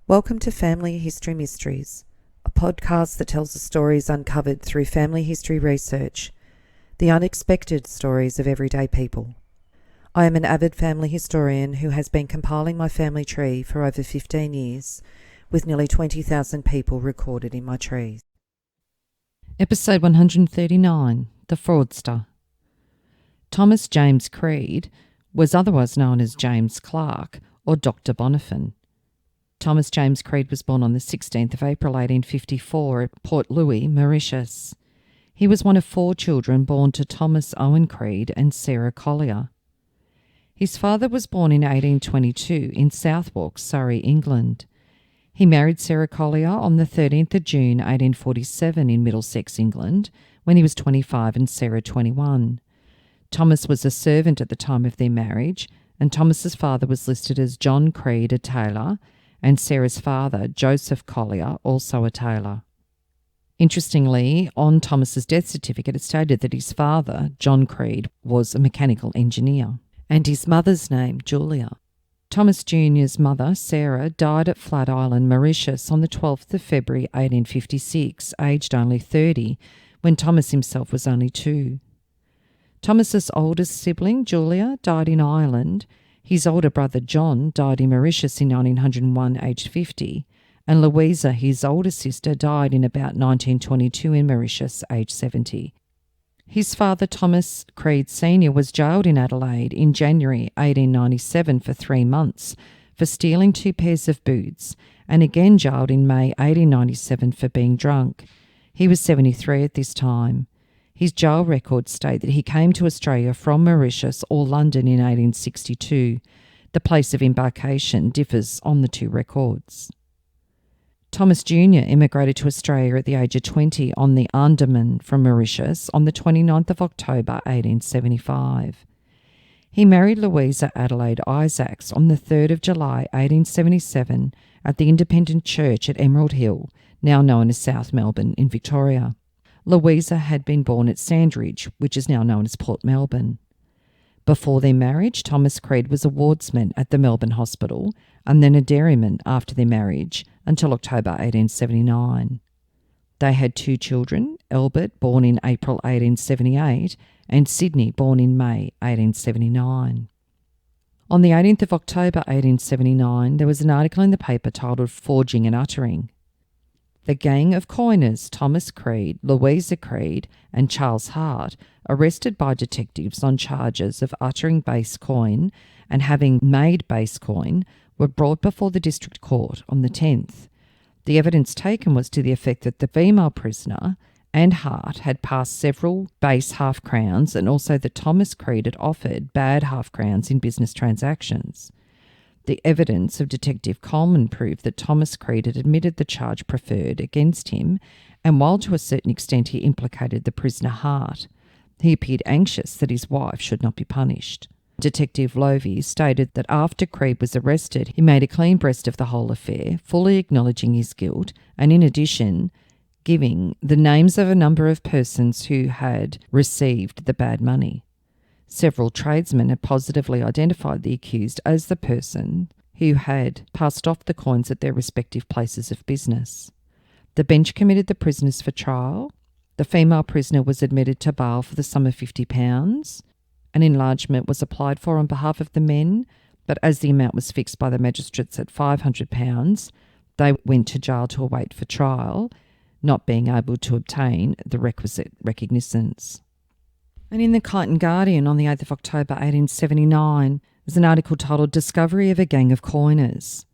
Welcome to Family History Mysteries, a podcast that tells the stories uncovered through family history research, the unexpected stories of everyday people. I am an avid family historian who has been compiling my family tree for over 15 years, with nearly 20,000 people recorded in my trees. Episode 139, The Fraudster. Thomas James Creed was otherwise known as James Clarke or Dr. Bonnefin. Thomas James Creed was born on the 16th of April 1854 at Port Louis, Mauritius. He was one of 4 children born to Thomas Owen Creed and Sarah Collier. His father was born in 1822 in Southwark, Surrey, England. He married Sarah Collier on the 13th of June 1847 in Middlesex, England, when he was 25 and Sarah 21. Thomas was a servant at the time of their marriage, and Thomas's father was listed as John Creed, a tailor, and Sarah's father, Joseph Collier, also a tailor. Interestingly, on Thomas's death certificate, it stated that his father, John Creed, was a mechanical engineer, and his mother's name, Julia. Thomas Jr.'s mother, Sarah, died at Flat Island, Mauritius, on the 12th of February 1856, aged only 30, when Thomas himself was only 2. Thomas's oldest sibling, Julia, died in Ireland. His older brother John died in Mauritius in 1901, aged 50, and Louisa, his older sister, died in about 1922 in Mauritius, aged 70. His father, Thomas Creed Sr., was jailed in Adelaide in January 1897 for 3 months for stealing 2 pairs of boots, and again jailed in May 1897 for being drunk. He was 73 at this time. His jail records state that he came to Australia from Mauritius or London in 1862. The place of embarkation differs on the 2 records. Thomas Jr. immigrated to Australia at the age of 20 on the Andaman from Mauritius on the 29th of October 1875. He married Louisa Adelaide Isaacs on the 3rd of July 1877 at the Independent Church at Emerald Hill, now known as South Melbourne in Victoria. Louisa had been born at Sandridge, which is now known as Port Melbourne. Before their marriage, Thomas Creed was a wardsman at the Melbourne Hospital and then a dairyman after their marriage until October 1879. They had 2 children, Albert, born in April 1878, and Sydney, born in May 1879. On the 18th of October 1879, there was an article in the paper titled Forging and Uttering. The gang of coiners, Thomas Creed, Louisa Creed, and Charles Hart, arrested by detectives on charges of uttering base coin and having made base coin, were brought before the district court on the 10th. The evidence taken was to the effect that the female prisoner and Hart had passed several base half-crowns, and also that Thomas Creed had offered bad half-crowns in business transactions. The evidence of Detective Coleman proved that Thomas Creed had admitted the charge preferred against him, and while to a certain extent he implicated the prisoner Hart, he appeared anxious that his wife should not be punished. Detective Lovey stated that after Creed was arrested, he made a clean breast of the whole affair, fully acknowledging his guilt, and in addition giving the names of a number of persons who had received the bad money. Several tradesmen had positively identified the accused as the person who had passed off the coins at their respective places of business. The bench committed the prisoners for trial. The female prisoner was admitted to bail for the sum of £50. An enlargement was applied for on behalf of the men, but as the amount was fixed by the magistrates at £500, they went to jail to await for trial, not being able to obtain the requisite recognisance. And in the Kyneton Guardian on the 8th of October 1879, there's an article titled Discovery of a Gang of Coiners.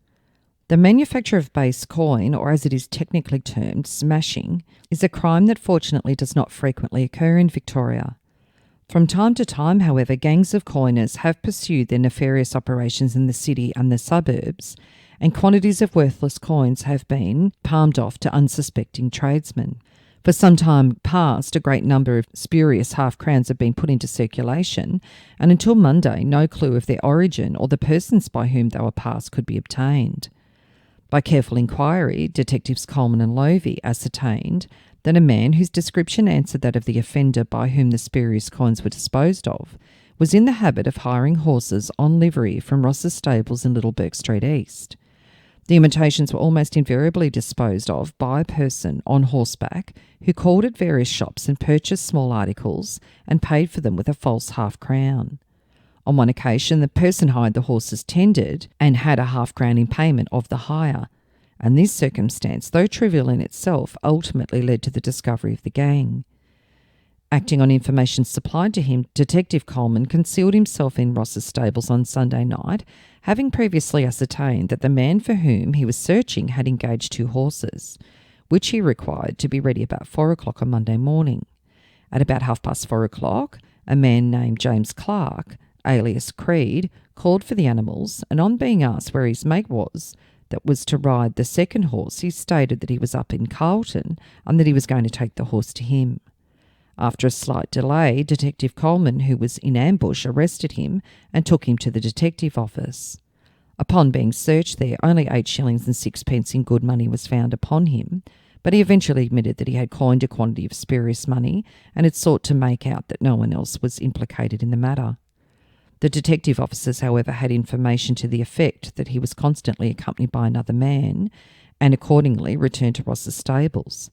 The manufacture of base coin, or as it is technically termed, smashing, is a crime that fortunately does not frequently occur in Victoria. From time to time, however, gangs of coiners have pursued their nefarious operations in the city and the suburbs, and quantities of worthless coins have been palmed off to unsuspecting tradesmen. For some time past, a great number of spurious half-crowns have been put into circulation, and until Monday, no clue of their origin or the persons by whom they were passed could be obtained. By careful inquiry, detectives Coleman and Lovey ascertained that a man whose description answered that of the offender by whom the spurious coins were disposed of was in the habit of hiring horses on livery from Ross's stables in Little Bourke Street East. The imitations were almost invariably disposed of by a person on horseback who called at various shops and purchased small articles and paid for them with a false half-crown. On one occasion, the person hired the horses tendered and had a half-crown in payment of the hire, and this circumstance, though trivial in itself, ultimately led to the discovery of the gang. Acting on information supplied to him, Detective Coleman concealed himself in Ross's stables on Sunday night, having previously ascertained that the man for whom he was searching had engaged 2 horses, which he required to be ready about 4 o'clock on Monday morning. At about 4:30 o'clock, a man named James Clarke, alias Creed, called for the animals, and on being asked where his mate was that was to ride the second horse, he stated that he was up in Carlton and that he was going to take the horse to him. After a slight delay, Detective Coleman, who was in ambush, arrested him and took him to the detective office. Upon being searched there, only 8 shillings and 6pence in good money was found upon him, but he eventually admitted that he had coined a quantity of spurious money and had sought to make out that no one else was implicated in the matter. The detective officers, however, had information to the effect that he was constantly accompanied by another man and accordingly returned to Ross's stables.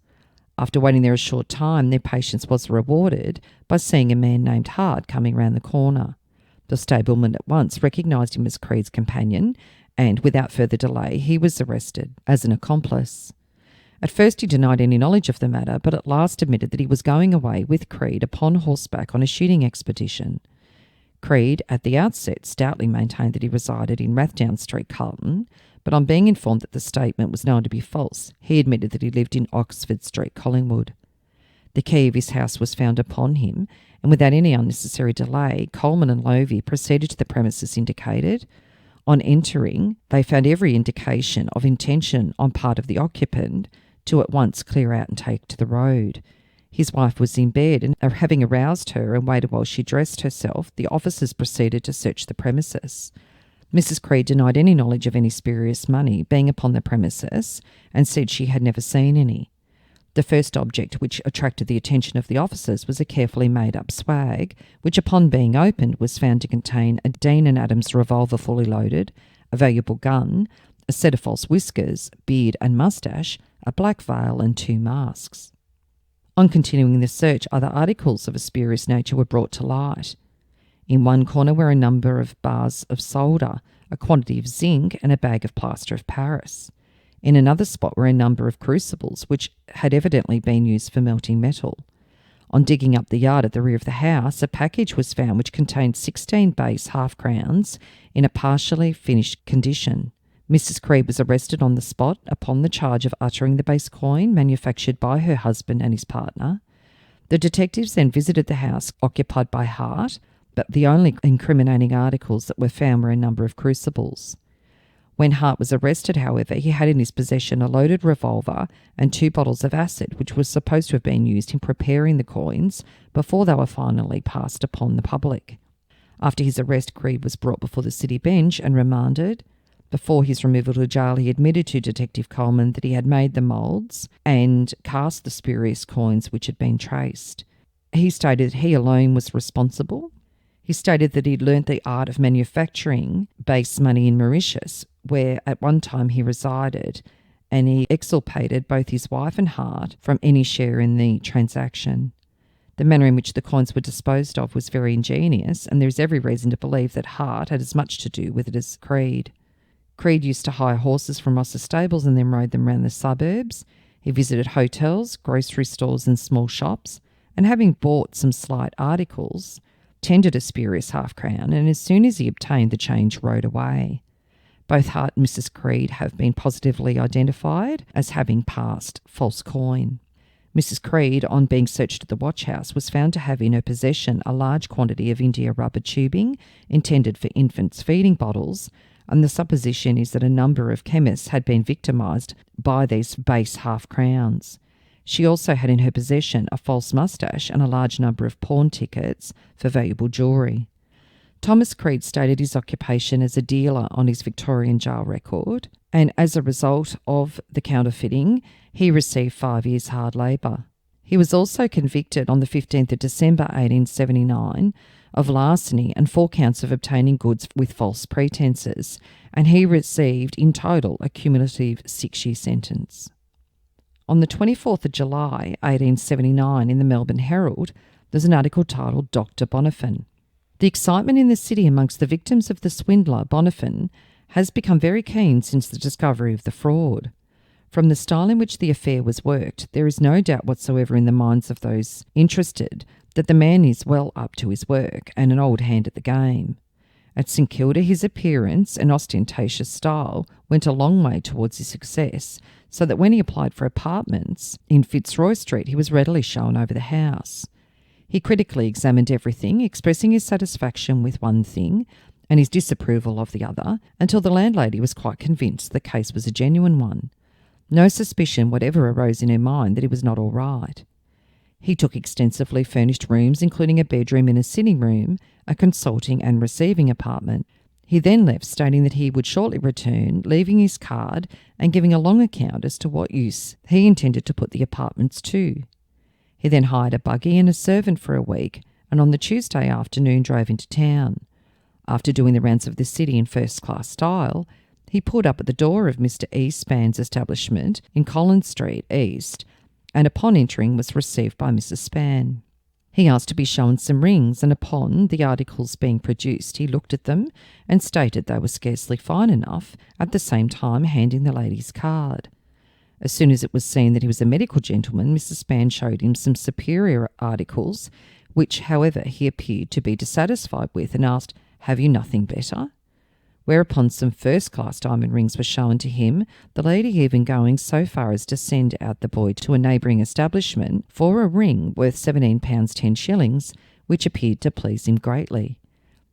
After waiting there a short time, their patience was rewarded by seeing a man named Hart coming round the corner. The stableman at once recognised him as Creed's companion, and without further delay he was arrested as an accomplice. At first he denied any knowledge of the matter, but at last admitted that he was going away with Creed upon horseback on a shooting expedition. Creed, at the outset, stoutly maintained that he resided in Rathdown Street, Carlton, but on being informed that the statement was known to be false, he admitted that he lived in Oxford Street, Collingwood. The key of his house was found upon him, and without any unnecessary delay, Coleman and Lovey proceeded to the premises indicated. On entering, they found every indication of intention on part of the occupant to at once clear out and take to the road. His wife was in bed, and having aroused her and waited while she dressed herself, the officers proceeded to search the premises. Mrs. Creed denied any knowledge of any spurious money being upon the premises and said she had never seen any. The first object which attracted the attention of the officers was a carefully made-up swag, which upon being opened was found to contain a Dean and Adams revolver fully loaded, a valuable gun, a set of false whiskers, beard and moustache, a black veil and 2 masks. On continuing the search, other articles of a spurious nature were brought to light. In one corner were a number of bars of solder, a quantity of zinc and a bag of plaster of Paris. In another spot were a number of crucibles, which had evidently been used for melting metal. On digging up the yard at the rear of the house, a package was found which contained 16 base half-crowns in a partially finished condition. Mrs. Creed was arrested on the spot upon the charge of uttering the base coin manufactured by her husband and his partner. The detectives then visited the house occupied by Hart, but the only incriminating articles that were found were a number of crucibles. When Hart was arrested, however, he had in his possession a loaded revolver and 2 bottles of acid, which was supposed to have been used in preparing the coins before they were finally passed upon the public. After his arrest, Creed was brought before the city bench and remanded. Before his removal to jail, he admitted to Detective Coleman that he had made the moulds and cast the spurious coins which had been traced. He stated that he alone was responsible. He stated that he'd learnt the art of manufacturing base money in Mauritius, where at one time he resided, and he exculpated both his wife and Hart from any share in the transaction. The manner in which the coins were disposed of was very ingenious, and there is every reason to believe that Hart had as much to do with it as Creed. Creed used to hire horses from Ross's stables and then rode them around the suburbs. He visited hotels, grocery stores and small shops, and having bought some slight articles, tendered a spurious half-crown, and as soon as he obtained the change, rode away. Both Hart and Mrs. Creed have been positively identified as having passed false coin. Mrs. Creed, on being searched at the watch house, was found to have in her possession a large quantity of India rubber tubing intended for infants' feeding bottles, and the supposition is that a number of chemists had been victimised by these base half-crowns. She also had in her possession a false moustache and a large number of pawn tickets for valuable jewellery. Thomas Creed stated his occupation as a dealer on his Victorian jail record, and as a result of the counterfeiting, he received 5 years hard labour. He was also convicted on the 15th of December 1879 of larceny and 4 counts of obtaining goods with false pretenses, and he received in total a cumulative 6-year sentence. On the 24th of July 1879 in the Melbourne Herald, there's an article titled Dr. Bonnefin. The excitement in the city amongst the victims of the swindler Bonnefin has become very keen since the discovery of the fraud. From the style in which the affair was worked, there is no doubt whatsoever in the minds of those interested that the man is well up to his work and an old hand at the game. At St Kilda, his appearance and ostentatious style went a long way towards his success, so that when he applied for apartments in Fitzroy Street, he was readily shown over the house. He critically examined everything, expressing his satisfaction with one thing and his disapproval of the other, until the landlady was quite convinced the case was a genuine one. No suspicion whatever arose in her mind that he was not all right. He took extensively furnished rooms, including a bedroom and a sitting room, a consulting and receiving apartment. He then left, stating that he would shortly return, leaving his card and giving a long account as to what use he intended to put the apartments to. He then hired a buggy and a servant for a week, and on the Tuesday afternoon drove into town. After doing the rounds of the city in first-class style, he pulled up at the door of Mr. E. Span's establishment in Collins Street East, and upon entering was received by Mrs. Span. He asked to be shown some rings, and upon the articles being produced, he looked at them and stated they were scarcely fine enough, at the same time handing the lady's card. As soon as it was seen that he was a medical gentleman, Mrs. Span showed him some superior articles, which, however, he appeared to be dissatisfied with, and asked, "Have you nothing better?" Whereupon some first-class diamond rings were shown to him, the lady even going so far as to send out the boy to a neighbouring establishment for a ring worth £17 10s, which appeared to please him greatly.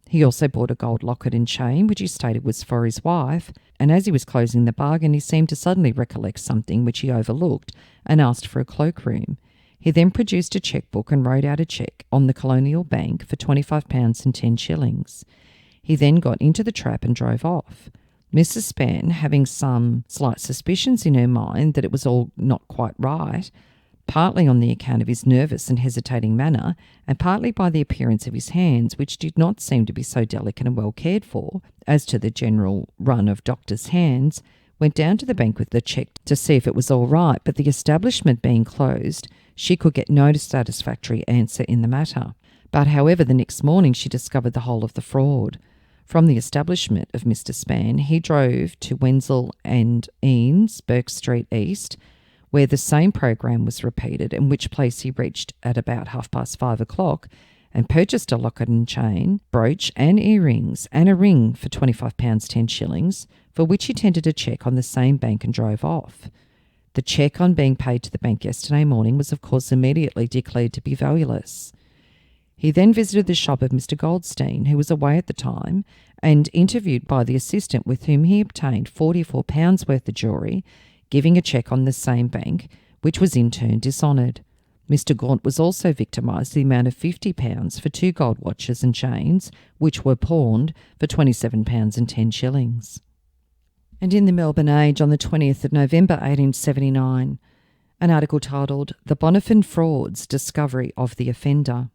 He also bought a gold locket and chain, which he stated was for his wife, and as he was closing the bargain, he seemed to suddenly recollect something which he overlooked and asked for a cloakroom. He then produced a chequebook and wrote out a cheque on the Colonial Bank for £25 and 10s. He then got into the trap and drove off. Mrs. Span, having some slight suspicions in her mind that it was all not quite right, partly on the account of his nervous and hesitating manner, and partly by the appearance of his hands, which did not seem to be so delicate and well cared for as to the general run of doctors' hands, went down to the bank with the cheque to see if it was all right, but the establishment being closed, she could get no satisfactory answer in the matter. But however, the next morning she discovered the whole of the fraud. From the establishment of Mr. Span, he drove to Wenzel and Eanes, Burke Street East, where the same program was repeated, in which place he reached at about 5:30, and purchased a locket and chain, brooch and earrings, and a ring for £25 10s, for which he tendered a cheque on the same bank and drove off. The cheque, on being paid to the bank yesterday morning, was of course immediately declared to be valueless. He then visited the shop of Mr. Goldstein, who was away at the time, and interviewed by the assistant, with whom he obtained £44 worth of jewellery, giving a cheque on the same bank, which was in turn dishonoured. Mr. Gaunt was also victimised the amount of £50 for 2 gold watches and chains, which were pawned for £27 and 10s. And in the Melbourne Age on the 20th of November 1879, an article titled "The Bonnefin Frauds, Discovery of the Offender."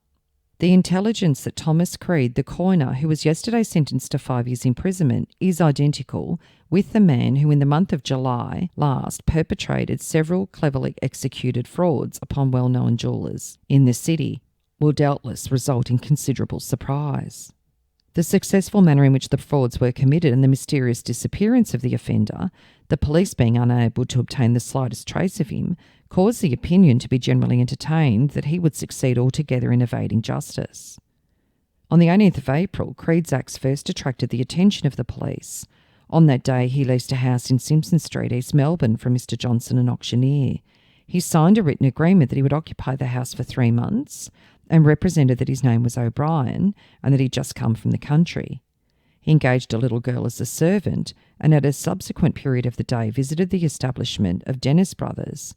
The intelligence that Thomas Creed, the coiner, who was yesterday sentenced to 5 years' imprisonment, is identical with the man who in the month of July last perpetrated several cleverly executed frauds upon well-known jewellers in the city, will doubtless result in considerable surprise. The successful manner in which the frauds were committed and the mysterious disappearance of the offender, the police being unable to obtain the slightest trace of him, caused the opinion to be generally entertained that he would succeed altogether in evading justice. On the 18th of April, Creed's acts first attracted the attention of the police. On that day, he leased a house in Simpson Street, East Melbourne, from Mr. Johnson, an auctioneer. He signed a written agreement that he would occupy the house for 3 months, and represented that his name was O'Brien and that he'd just come from the country. He engaged a little girl as a servant, and at a subsequent period of the day visited the establishment of Dennis Brothers.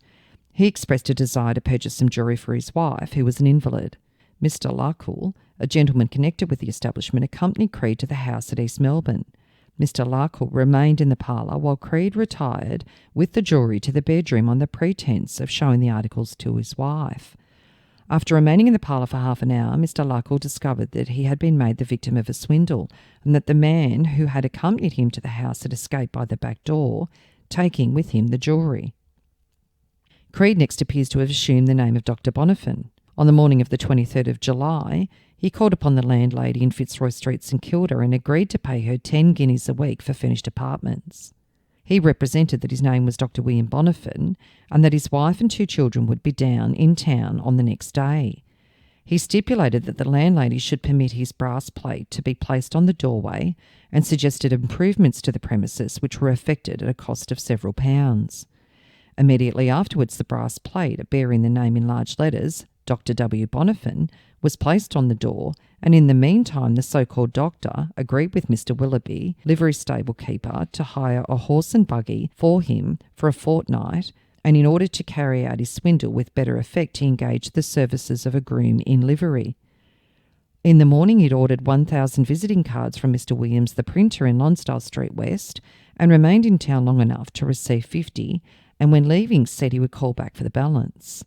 He expressed a desire to purchase some jewellery for his wife, who was an invalid. Mr. Larcule, a gentleman connected with the establishment, accompanied Creed to the house at East Melbourne. Mr. Larcule remained in the parlour while Creed retired with the jewellery to the bedroom on the pretence of showing the articles to his wife. After remaining in the parlour for half an hour, Mr. Larcule discovered that he had been made the victim of a swindle and that the man who had accompanied him to the house had escaped by the back door, taking with him the jewellery. Creed next appears to have assumed the name of Dr. Bonnefin. On the morning of the 23rd of July, he called upon the landlady in Fitzroy Street, St Kilda, and agreed to pay her 10 guineas a week for furnished apartments. He represented that his name was Dr. William Bonnefin and that his wife and 2 children would be down in town on the next day. He stipulated that the landlady should permit his brass plate to be placed on the doorway and suggested improvements to the premises which were effected at a cost of several pounds. Immediately afterwards, the brass plate, bearing the name in large letters, Dr. W. Bonnefin, was placed on the door, and in the meantime the so-called doctor agreed with Mr. Willoughby, livery stable keeper, to hire a horse and buggy for him for a fortnight, and in order to carry out his swindle with better effect he engaged the services of a groom in livery. In the morning he'd ordered 1,000 visiting cards from Mr. Williams, the printer in Lonsdale Street West, and remained in town long enough to receive 50, and when leaving said he would call back for the balance.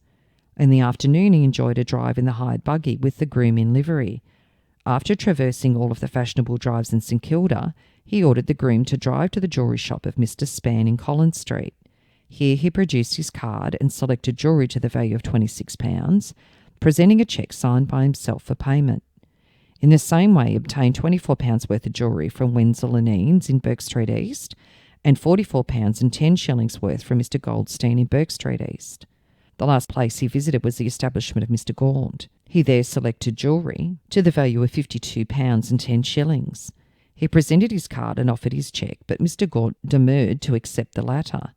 In the afternoon he enjoyed a drive in the hired buggy with the groom in livery. After traversing all of the fashionable drives in St Kilda, he ordered the groom to drive to the jewellery shop of Mr. Span in Collins Street. Here he produced his card and selected jewellery to the value of £26, presenting a cheque signed by himself for payment. In the same way he obtained £24 worth of jewellery from Wenzel and Eanes in Burke Street East and £44 and 10 shillings worth from Mr. Goldstein in Burke Street East. The last place he visited was the establishment of Mr. Gaunt. He there selected jewellery to the value of £52 and 10 shillings. He presented his card and offered his cheque, but Mr. Gaunt demurred to accept the latter.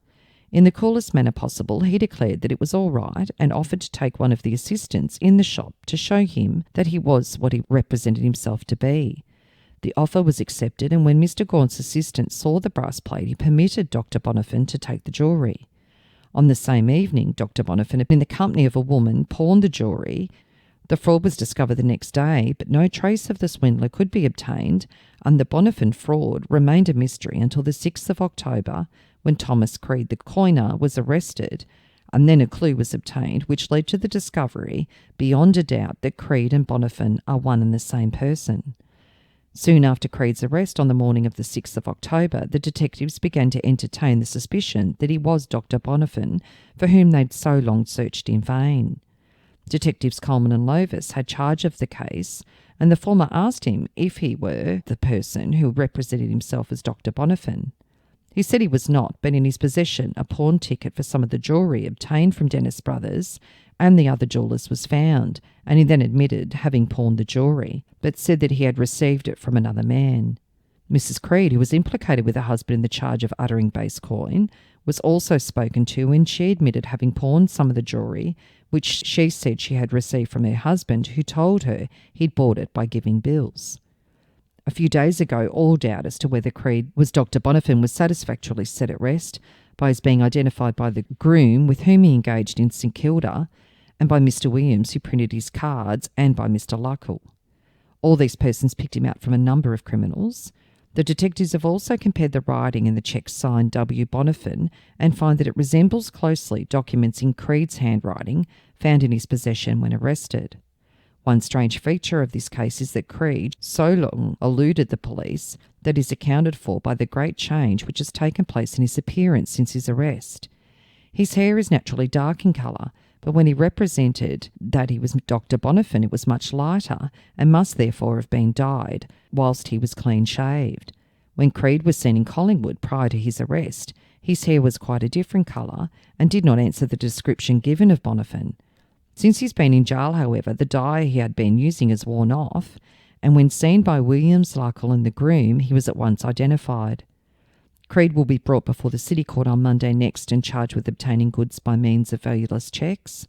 In the coolest manner possible, he declared that it was all right and offered to take one of the assistants in the shop to show him that he was what he represented himself to be. The offer was accepted, and when Mr. Gaunt's assistant saw the brass plate, he permitted Dr. Bonnefin to take the jewellery. On the same evening, Dr. Bonnefin, in the company of a woman, pawned the jewellery. The fraud was discovered the next day, but no trace of the swindler could be obtained, and the Bonnefin fraud remained a mystery until the 6th of October, when Thomas Creed, the coiner, was arrested, and then a clue was obtained which led to the discovery, beyond a doubt, that Creed and Bonnefin are one and the same person. Soon after Creed's arrest on the morning of the 6th of October, the detectives began to entertain the suspicion that he was Dr. Bonnefin, for whom they'd so long searched in vain. Detectives Coleman and Lovis had charge of the case, and the former asked him if he were the person who represented himself as Dr. Bonnefin. He said he was not, but in his possession a pawn ticket for some of the jewellery obtained from Dennis Brothers and the other jewellers was found, and he then admitted having pawned the jewellery, but said that he had received it from another man. Mrs. Creed, who was implicated with her husband in the charge of uttering base coin, was also spoken to, and she admitted having pawned some of the jewellery, which she said she had received from her husband, who told her he'd bought it by giving bills. A few days ago, all doubt as to whether Creed was Dr. Bonnefin was satisfactorily set at rest by his being identified by the groom with whom he engaged in St Kilda, and by Mr. Williams, who printed his cards, and by Mr. Larcule. All these persons picked him out from a number of criminals. The detectives have also compared the writing in the cheque signed W. Bonnefin and find that it resembles closely documents in Creed's handwriting found in his possession when arrested. One strange feature of this case is that Creed so long eluded the police that is accounted for by the great change which has taken place in his appearance since his arrest. His hair is naturally dark in colour, but when he represented that he was Dr. Bonnefin, it was much lighter and must therefore have been dyed whilst he was clean-shaved. When Creed was seen in Collingwood prior to his arrest, his hair was quite a different colour and did not answer the description given of Bonnefin. Since he's been in jail, however, the dye he had been using has worn off, and when seen by Williams, Larcule and the groom, he was at once identified. Creed will be brought before the City Court on Monday next and charged with obtaining goods by means of valueless cheques,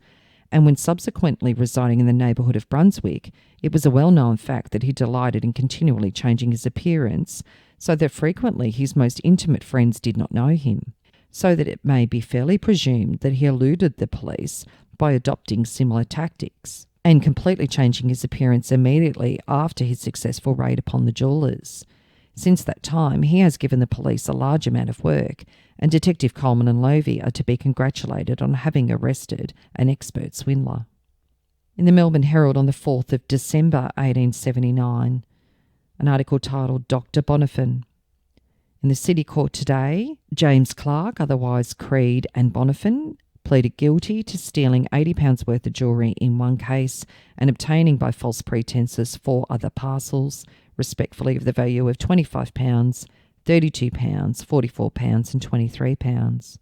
and when subsequently residing in the neighbourhood of Brunswick, it was a well-known fact that he delighted in continually changing his appearance, so that frequently his most intimate friends did not know him, so that it may be fairly presumed that he eluded the police by adopting similar tactics. and completely changing his appearance immediately after his successful raid upon the jewellers. Since that time, he has given the police a large amount of work, and Detective Coleman and Lovey are to be congratulated on having arrested an expert swindler. In the Melbourne Herald on the 4th of December 1879, an article titled Dr. Bonnefin. In the City Court today, James Clarke, otherwise Creed, and Bonnefin pleaded guilty to stealing £80 worth of jewellery in one case and obtaining by false pretenses 4 other parcels, respectively of the value of £25, £32, £44 and £23.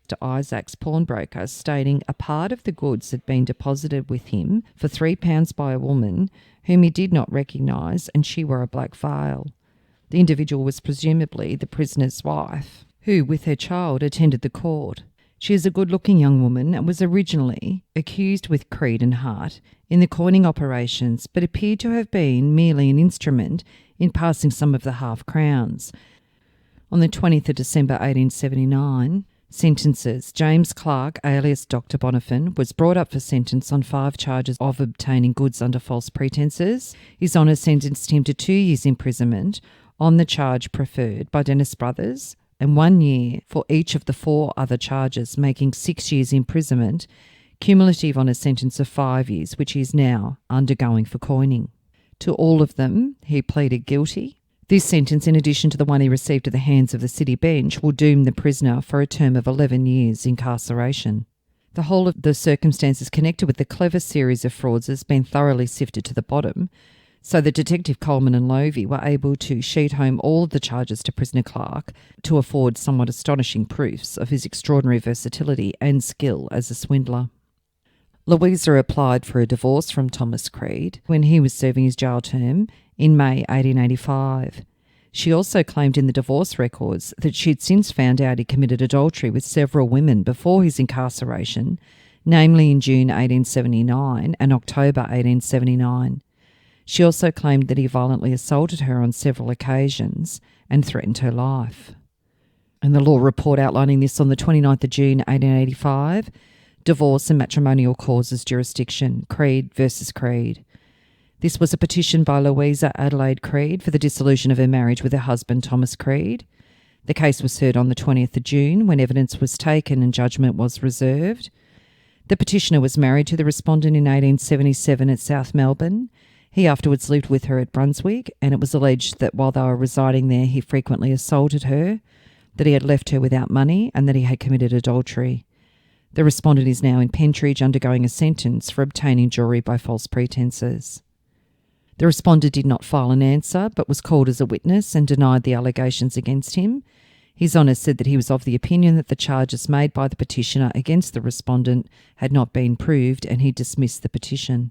Mr. Isaac's pawnbroker stating a part of the goods had been deposited with him for £3 by a woman whom he did not recognise, and she wore a black veil. The individual was presumably the prisoner's wife, who with her child attended the court. She is a good-looking young woman and was originally accused with Creed and Hart in the coining operations, but appeared to have been merely an instrument in passing some of the half-crowns. On the 20th of December 1879, sentences. James Clarke, alias Dr. Bonnefin, was brought up for sentence on 5 charges of obtaining goods under false pretenses. His Honour sentenced him to 2 years' imprisonment on the charge preferred by Dennis Brothers, and 1 year for each of the 4 other charges, making 6 years' imprisonment, cumulative on a sentence of 5 years, which he is now undergoing for coining. To all of them, he pleaded guilty. This sentence, in addition to the one he received at the hands of the City Bench, will doom the prisoner for a term of 11 years' incarceration. The whole of the circumstances connected with the clever series of frauds has been thoroughly sifted to the bottom, so that Detective Coleman and Lovey were able to sheet home all of the charges to prisoner Clarke to afford somewhat astonishing proofs of his extraordinary versatility and skill as a swindler. Louisa applied for a divorce from Thomas Creed when he was serving his jail term in May 1885. She also claimed in the divorce records that she had since found out he committed adultery with several women before his incarceration, namely in June 1879 and October 1879. She also claimed that he violently assaulted her on several occasions and threatened her life. In the law report outlining this on the 29th of June 1885, Divorce and Matrimonial Causes Jurisdiction, Creed versus Creed. This was a petition by Louisa Adelaide Creed for the dissolution of her marriage with her husband Thomas Creed. The case was heard on the 20th of June when evidence was taken and judgment was reserved. The petitioner was married to the respondent in 1877 at South Melbourne. He afterwards lived with her at Brunswick, and it was alleged that while they were residing there, he frequently assaulted her, that he had left her without money, and that he had committed adultery. The respondent is now in Pentridge undergoing a sentence for obtaining jewellery by false pretenses. The respondent did not file an answer, but was called as a witness and denied the allegations against him. His Honour said that he was of the opinion that the charges made by the petitioner against the respondent had not been proved, and he dismissed the petition.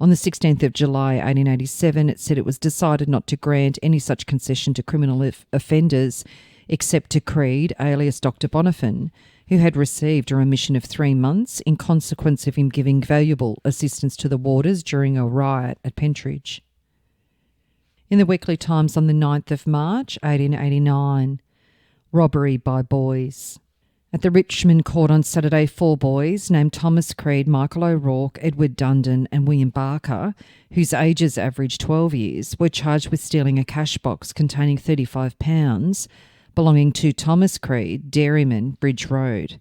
On the 16th of July 1887, it said it was decided not to grant any such concession to criminal offenders except to Creed, alias Dr. Bonnefin, who had received a remission of 3 months in consequence of him giving valuable assistance to the warders during a riot at Pentridge. In the Weekly Times on the 9th of March 1889, robbery by boys. At the Richmond Court on Saturday, 4 boys named Thomas Creed, Michael O'Rourke, Edward Dundon and William Barker, whose ages averaged 12 years, were charged with stealing a cash box containing £35 belonging to Thomas Creed, dairyman, Bridge Road.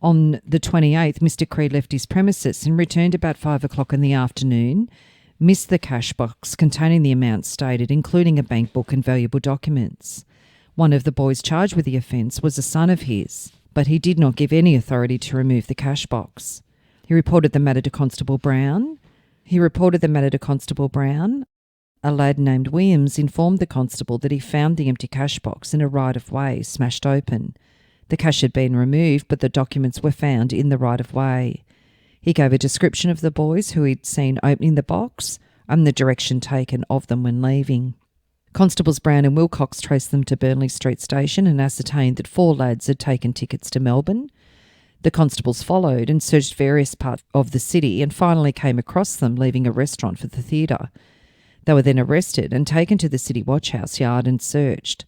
On the 28th, Mr. Creed left his premises and returned about 5 o'clock in the afternoon, missed the cash box containing the amount stated, including a bank book and valuable documents. One of the boys charged with the offence was a son of his, but he did not give any authority to remove the cash box. He reported the matter to Constable Brown. A lad named Williams informed the constable that he found the empty cash box in a right-of-way smashed open. The cash had been removed, but the documents were found in the right-of-way. He gave a description of the boys who he'd seen opening the box and the direction taken of them when leaving. Constables Brown and Wilcox traced them to Burnley Street Station and ascertained that 4 lads had taken tickets to Melbourne. The constables followed and searched various parts of the city and finally came across them leaving a restaurant for the theatre. They were then arrested and taken to the City Watchhouse Yard and searched.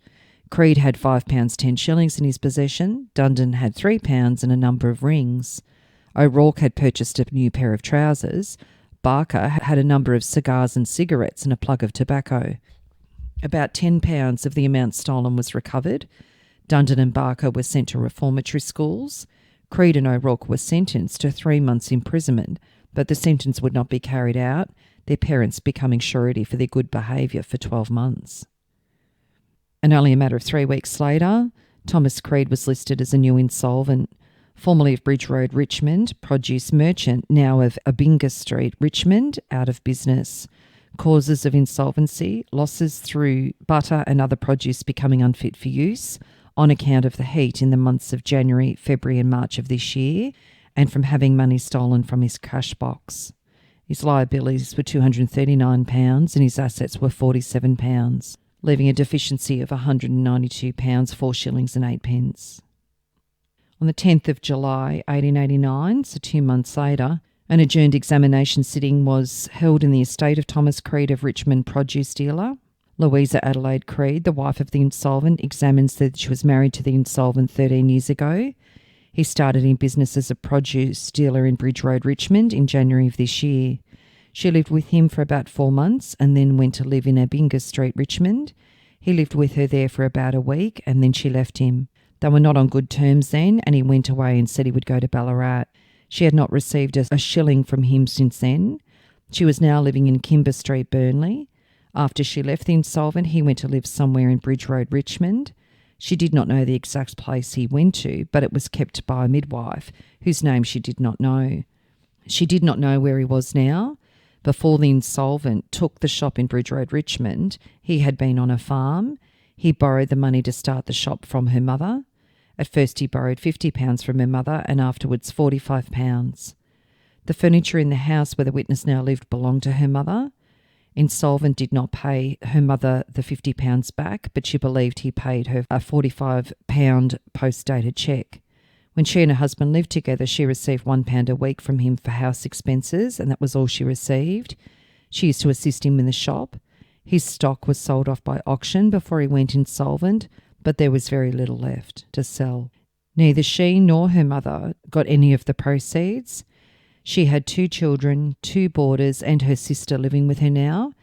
Creed had £5 10 shillings in his possession. Dundon had £3 and a number of rings. O'Rourke had purchased a new pair of trousers. Barker had a number of cigars and cigarettes and a plug of tobacco. About £10 of the amount stolen was recovered. Dundon and Barker were sent to reformatory schools. Creed and O'Rourke were sentenced to 3 months' imprisonment, but the sentence would not be carried out, their parents becoming surety for their good behaviour for 12 months. And only a matter of 3 weeks later, Thomas Creed was listed as a new insolvent, formerly of Bridge Road, Richmond, produce merchant, now of Abinga Street, Richmond, out of business. Causes of insolvency: losses through butter and other produce becoming unfit for use on account of the heat in the months of January, February and March of this year, and from having money stolen from his cash box. His liabilities were £239 and his assets were £47, leaving a deficiency of £192, 4 shillings and 8 pence. On the 10th of July 1889, so 2 months later, an adjourned examination sitting was held in the estate of Thomas Creed of Richmond produce dealer. Louisa Adelaide Creed, the wife of the insolvent, examines that she was married to the insolvent 13 years ago. He started in business as a produce dealer in Bridge Road, Richmond in January of this year. She lived with him for about 4 months and then went to live in Abinga Street, Richmond. He lived with her there for about a week and then she left him. They were not on good terms then, and he went away and said he would go to Ballarat. She had not received a shilling from him since then. She was now living in Kimber Street, Burnley. After she left the insolvent, he went to live somewhere in Bridge Road, Richmond. She did not know the exact place he went to, but it was kept by a midwife, whose name she did not know. She did not know where he was now. Before the insolvent took the shop in Bridge Road, Richmond, he had been on a farm. He borrowed the money to start the shop from her mother. At first he borrowed £50 from her mother and afterwards £45. The furniture in the house where the witness now lived belonged to her mother. Insolvent did not pay her mother the £50 back, but she believed he paid her a £45 post-dated cheque. When she and her husband lived together, she received £1 a week from him for house expenses, and that was all she received. She used to assist him in the shop. His stock was sold off by auction before he went insolvent, but there was very little left to sell. Neither she nor her mother got any of the proceeds. She had 2 children, 2 boarders, and her sister living with her now.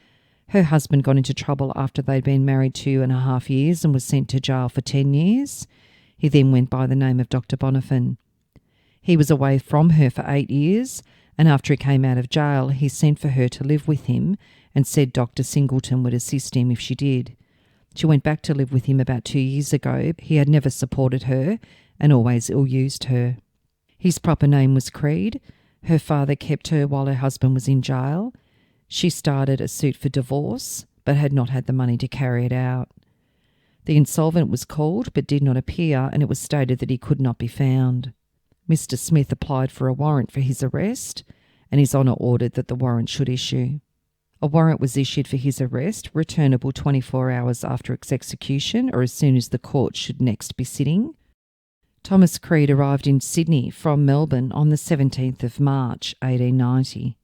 Her husband got into trouble after they'd been married 2.5 years and was sent to jail for 10 years. He then went by the name of Dr. Bonnefin. He was away from her for 8 years, and after he came out of jail, he sent for her to live with him and said Dr. Singleton would assist him if she did. She went back to live with him about 2 years ago. He had never supported her and always ill-used her. His proper name was Creed. Her father kept her while her husband was in jail. She started a suit for divorce, but had not had the money to carry it out. The insolvent was called but did not appear, and it was stated that he could not be found. Mr. Smith applied for a warrant for his arrest, and His Honour ordered that the warrant should issue. A warrant was issued for his arrest, returnable 24 hours after its execution or as soon as the court should next be sitting. Thomas Creed arrived in Sydney from Melbourne on the 17th of March 1890,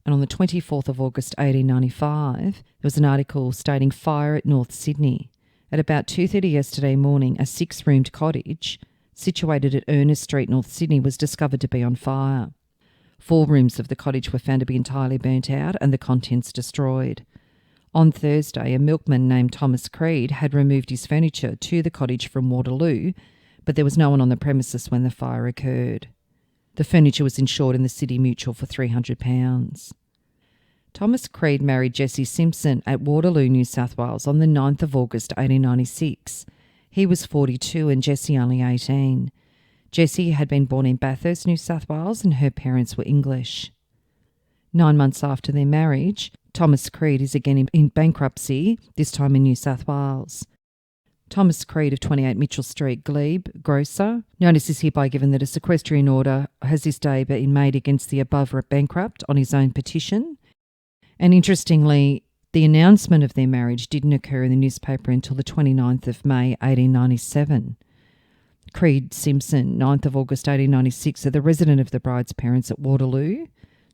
and on the 24th of August 1895 there was an article stating fire at North Sydney. At about 2:30 yesterday morning, a 6-roomed cottage situated at Ernest Street, North Sydney, was discovered to be on fire. 4 rooms of the cottage were found to be entirely burnt out and the contents destroyed. On Thursday, a milkman named Thomas Creed had removed his furniture to the cottage from Waterloo, but there was no one on the premises when the fire occurred. The furniture was insured in the City Mutual for £300. Thomas Creed married Jessie Simpson at Waterloo, New South Wales on the 9th of August 1896. He was 42 and Jessie only 18. Jessie had been born in Bathurst, New South Wales, and her parents were English. 9 months after their marriage, Thomas Creed is again in bankruptcy, this time in New South Wales. Thomas Creed of 28 Mitchell Street, Glebe, grocer. Notice is hereby given that a sequestrian order has this day been made against the above bankrupt on his own petition. And interestingly, the announcement of their marriage didn't occur in the newspaper until the 29th of May 1897. Creed Simpson, 9th of August 1896, are the resident of the bride's parents at Waterloo.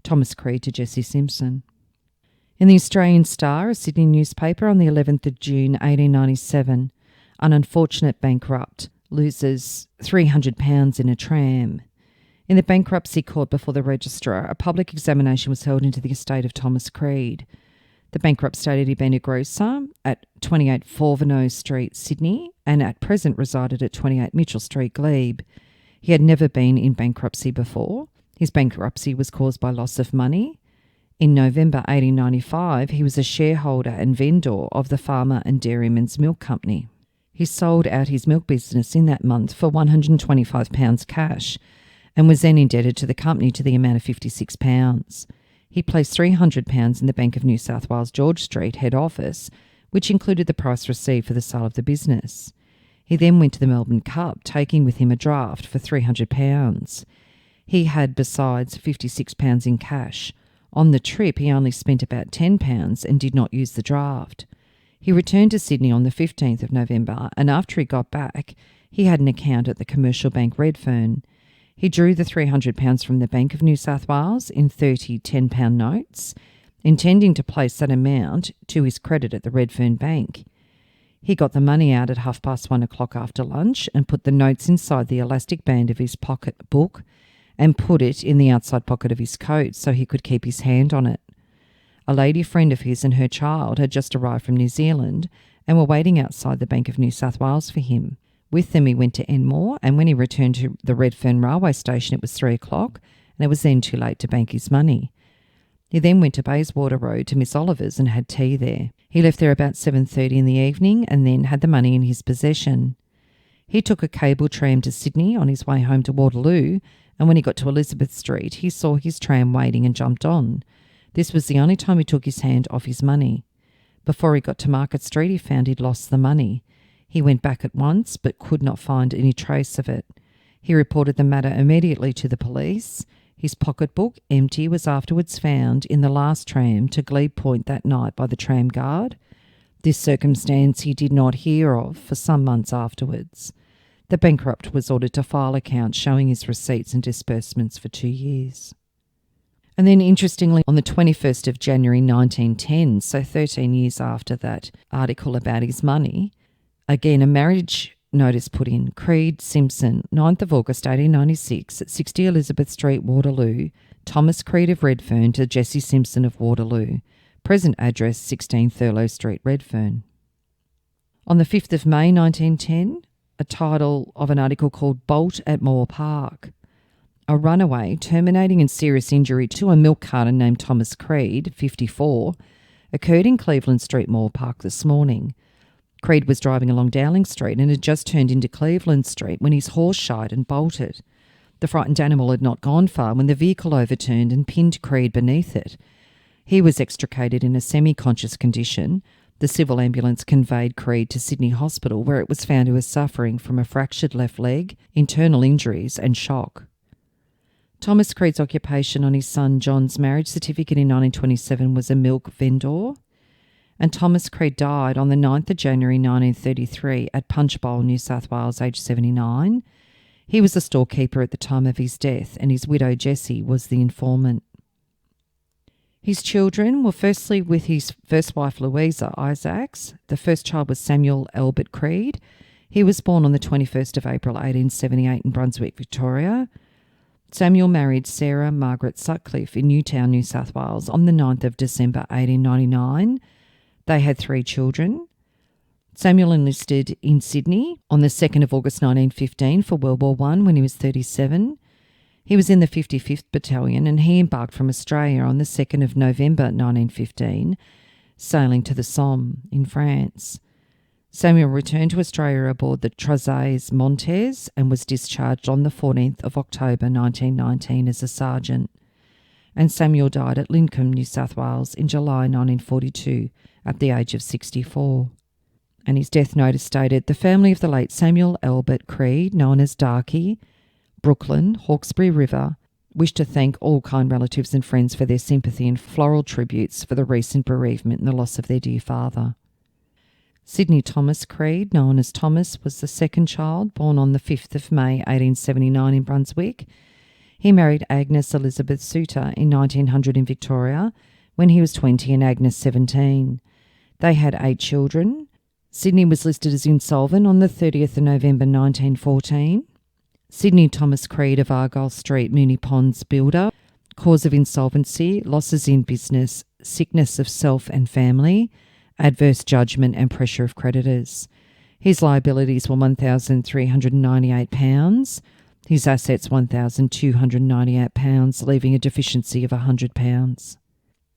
Thomas Creed to Jessie Simpson. In the Australian Star, a Sydney newspaper, on the 11th of June 1897, an unfortunate bankrupt loses £300 in a tram. In the bankruptcy court before the registrar, a public examination was held into the estate of Thomas Creed. The bankrupt stated he'd been a grocer at 28 Forvenot Street, Sydney, and at present resided at 28 Mitchell Street, Glebe. He had never been in bankruptcy before. His bankruptcy was caused by loss of money. In November 1895, he was a shareholder and vendor of the Farmer and Dairyman's Milk Company. He sold out his milk business in that month for £125 cash and was then indebted to the company to the amount of £56. He placed £300 in the Bank of New South Wales George Street head office, which included the price received for the sale of the business. He then went to the Melbourne Cup, taking with him a draft for £300. He had, besides, £56 in cash. On the trip, he only spent about £10 and did not use the draft. He returned to Sydney on the 15th of November, and after he got back, he had an account at the commercial bank Redfern. He drew the £300 from the Bank of New South Wales in 30 £10 notes, intending to place that amount to his credit at the Redfern Bank. He got the money out at 1:30 after lunch and put the notes inside the elastic band of his pocket book and put it in the outside pocket of his coat so he could keep his hand on it. A lady friend of his and her child had just arrived from New Zealand and were waiting outside the Bank of New South Wales for him. With them he went to Enmore, and when he returned to the Redfern railway station it was 3:00, and it was then too late to bank his money. He then went to Bayswater Road to Miss Oliver's and had tea there. He left there about 7:30 in the evening and then had the money in his possession. He took a cable tram to Sydney on his way home to Waterloo, and when he got to Elizabeth Street he saw his tram waiting and jumped on. This was the only time he took his hand off his money. Before he got to Market Street he found he'd lost the money. He went back at once but could not find any trace of it. He reported the matter immediately to the police. His pocketbook, empty, was afterwards found in the last tram to Glebe Point that night by the tram guard. This circumstance he did not hear of for some months afterwards. The bankrupt was ordered to file accounts showing his receipts and disbursements for 2 years. And then, interestingly, on the 21st of January 1910, so 13 years after that article about his money, again a marriage notice put in. Creed Simpson, 9th of August 1896, at 60 Elizabeth Street, Waterloo. Thomas Creed of Redfern to Jessie Simpson of Waterloo. Present address 16 Thurlow Street, Redfern. On the 5th of May 1910, a title of an article called Bolt at Moore Park. A runaway terminating in serious injury to a milk carter named Thomas Creed, 54, occurred in Cleveland Street, Moore Park this morning. Creed was driving along Dowling Street and had just turned into Cleveland Street when his horse shied and bolted. The frightened animal had not gone far when the vehicle overturned and pinned Creed beneath it. He was extricated in a semi-conscious condition. The civil ambulance conveyed Creed to Sydney Hospital, where it was found he was suffering from a fractured left leg, internal injuries and shock. Thomas Creed's occupation on his son John's marriage certificate in 1927 was a milk vendor, and Thomas Creed died on the 9th of January 1933 at Punchbowl, New South Wales, aged 79. He was the storekeeper at the time of his death, and his widow Jessie was the informant. His children were firstly with his first wife Louisa Isaacs. The first child was Samuel Albert Creed. He was born on the 21st of April 1878 in Brunswick, Victoria. Samuel married Sarah Margaret Sutcliffe in Newtown, New South Wales on the 9th of December 1899. They had 3 children. Samuel enlisted in Sydney on the 2nd of August 1915 for World War I when he was 37. He was in the 55th Battalion and he embarked from Australia on the 2nd of November 1915, sailing to the Somme in France. Samuel returned to Australia aboard the Trois Montes and was discharged on the 14th of October 1919 as a sergeant. And Samuel died at Lincoln, New South Wales in July 1942 at the age of 64. And his death notice stated, the family of the late Samuel Albert Creed, known as Darky, Brooklyn, Hawkesbury River, wish to thank all kind relatives and friends for their sympathy and floral tributes for the recent bereavement and the loss of their dear father. Sydney Thomas Creed, known as Thomas, was the second child, born on the 5th of May 1879 in Brunswick. He married Agnes Elizabeth Suter in 1900 in Victoria when he was 20 and Agnes 17. They had 8 children. Sydney was listed as insolvent on the 30th of November 1914. Sydney Thomas Creed of Argyle Street, Moonee Ponds builder. Cause of insolvency, losses in business, sickness of self and family, adverse judgment and pressure of creditors. His liabilities were £1,398. His assets £1,298, leaving a deficiency of £100.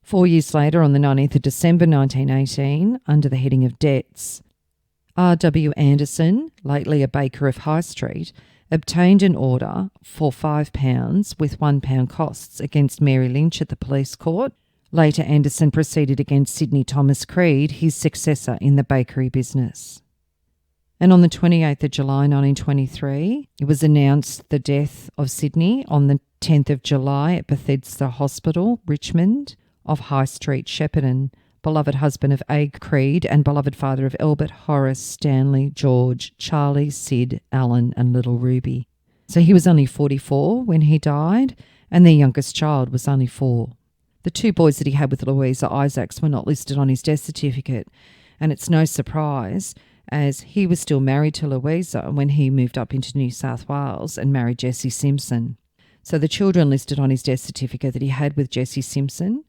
4 years later, on the 19th of December 1918, under the heading of debts, R.W. Anderson, lately a baker of High Street, obtained an order for £5 with £1 costs against Mary Lynch at the police court. Later, Anderson proceeded against Sydney Thomas Creed, his successor in the bakery business. And on the 28th of July 1923, it was announced the death of Sydney on the 10th of July at Bethesda Hospital, Richmond, of High Street, Shepparton, beloved husband of A. Creed and beloved father of Albert, Horace, Stanley, George, Charlie, Sid, Alan and little Ruby. So he was only 44 when he died, and their youngest child was only 4. The 2 boys that he had with Louisa Isaacs were not listed on his death certificate, and it's no surprise as he was still married to Louisa when he moved up into New South Wales and married Jessie Simpson. So the children listed on his death certificate that he had with Jessie Simpson,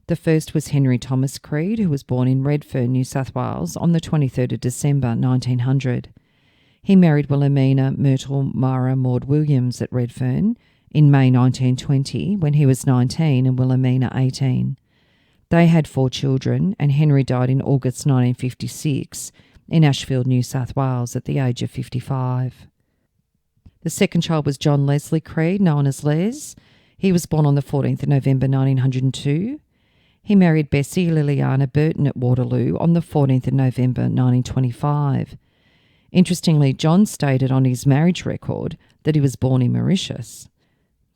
the first was Henry Thomas Creed, who was born in Redfern, New South Wales on the 23rd of December 1900. He married Wilhelmina Myrtle Mara Maud Williams at Redfern in May 1920 when he was 19 and Wilhelmina 18. They had 4 children, and Henry died in August 1956 in Ashfield, New South Wales at the age of 55. The second child was John Leslie Creed, known as Les. He was born on the 14th of November 1902. He married Bessie Liliana Burton at Waterloo on the 14th of November 1925. Interestingly, John stated on his marriage record that he was born in Mauritius.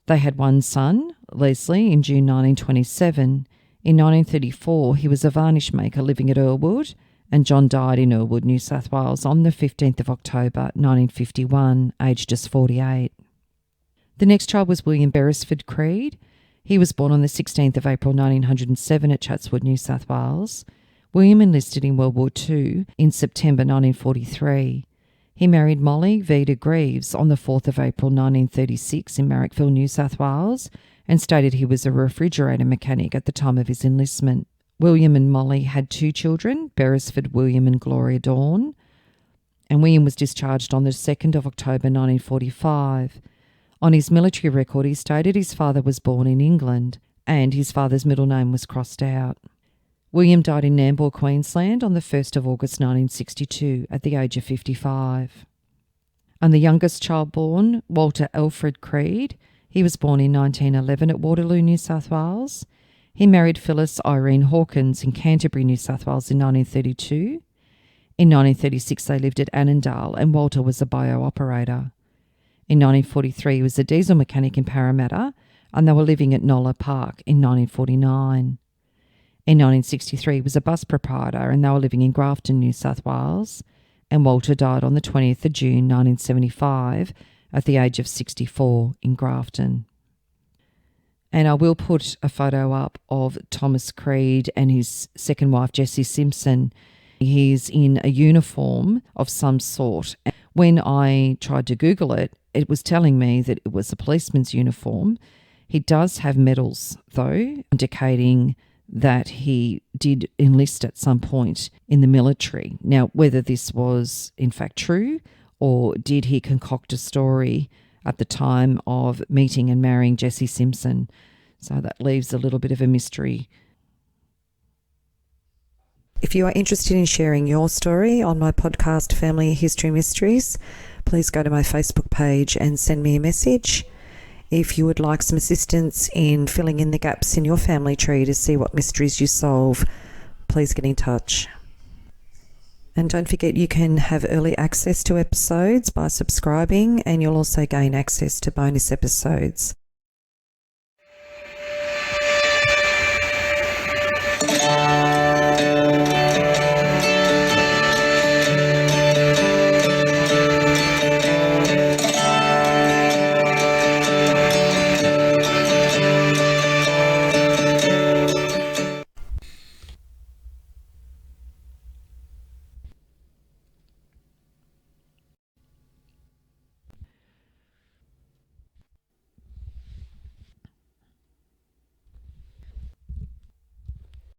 They had 1 son, Leslie, in June 1927. In 1934, he was a varnish maker living at Earlwood, and John died in Earlwood, New South Wales on the 15th of October 1951, aged just 48. The next child was William Beresford Creed. He was born on the 16th of April 1907 at Chatswood, New South Wales. William enlisted in World War II in September 1943. He married Molly Vida Greaves on the 4th of April 1936 in Marrickville, New South Wales, and stated he was a refrigerator mechanic at the time of his enlistment. William and Molly had 2 children, Beresford William and Gloria Dawn, and William was discharged on the 2nd of October 1945. On his military record, he stated his father was born in England and his father's middle name was crossed out. William died in Nambour, Queensland on the 1st of August 1962 at the age of 55. And the youngest child born, Walter Alfred Creed, he was born in 1911 at Waterloo, New South Wales. He married Phyllis Irene Hawkins in Canterbury, New South Wales in 1932. In 1936 they lived at Annandale and Walter was a bio-operator. In 1943 he was a diesel mechanic in Parramatta and they were living at Nolla Park in 1949. In 1963 he was a bus proprietor and they were living in Grafton, New South Wales, and Walter died on the 20th of June 1975 at the age of 64 in Grafton. And I will put a photo up of Thomas Creed and his second wife, Jessie Simpson. He's in a uniform of some sort. When I tried to Google it, it was telling me that it was a policeman's uniform. He does have medals, though, indicating that he did enlist at some point in the military. Now, whether this was in fact true or did he concoct a story at the time of meeting and marrying Jessie Simpson. So that leaves a little bit of a mystery. If you are interested in sharing your story on my podcast, Family History Mysteries, please go to my Facebook page and send me a message. If you would like some assistance in filling in the gaps in your family tree to see what mysteries you solve, please get in touch. And don't forget you can have early access to episodes by subscribing, and you'll also gain access to bonus episodes.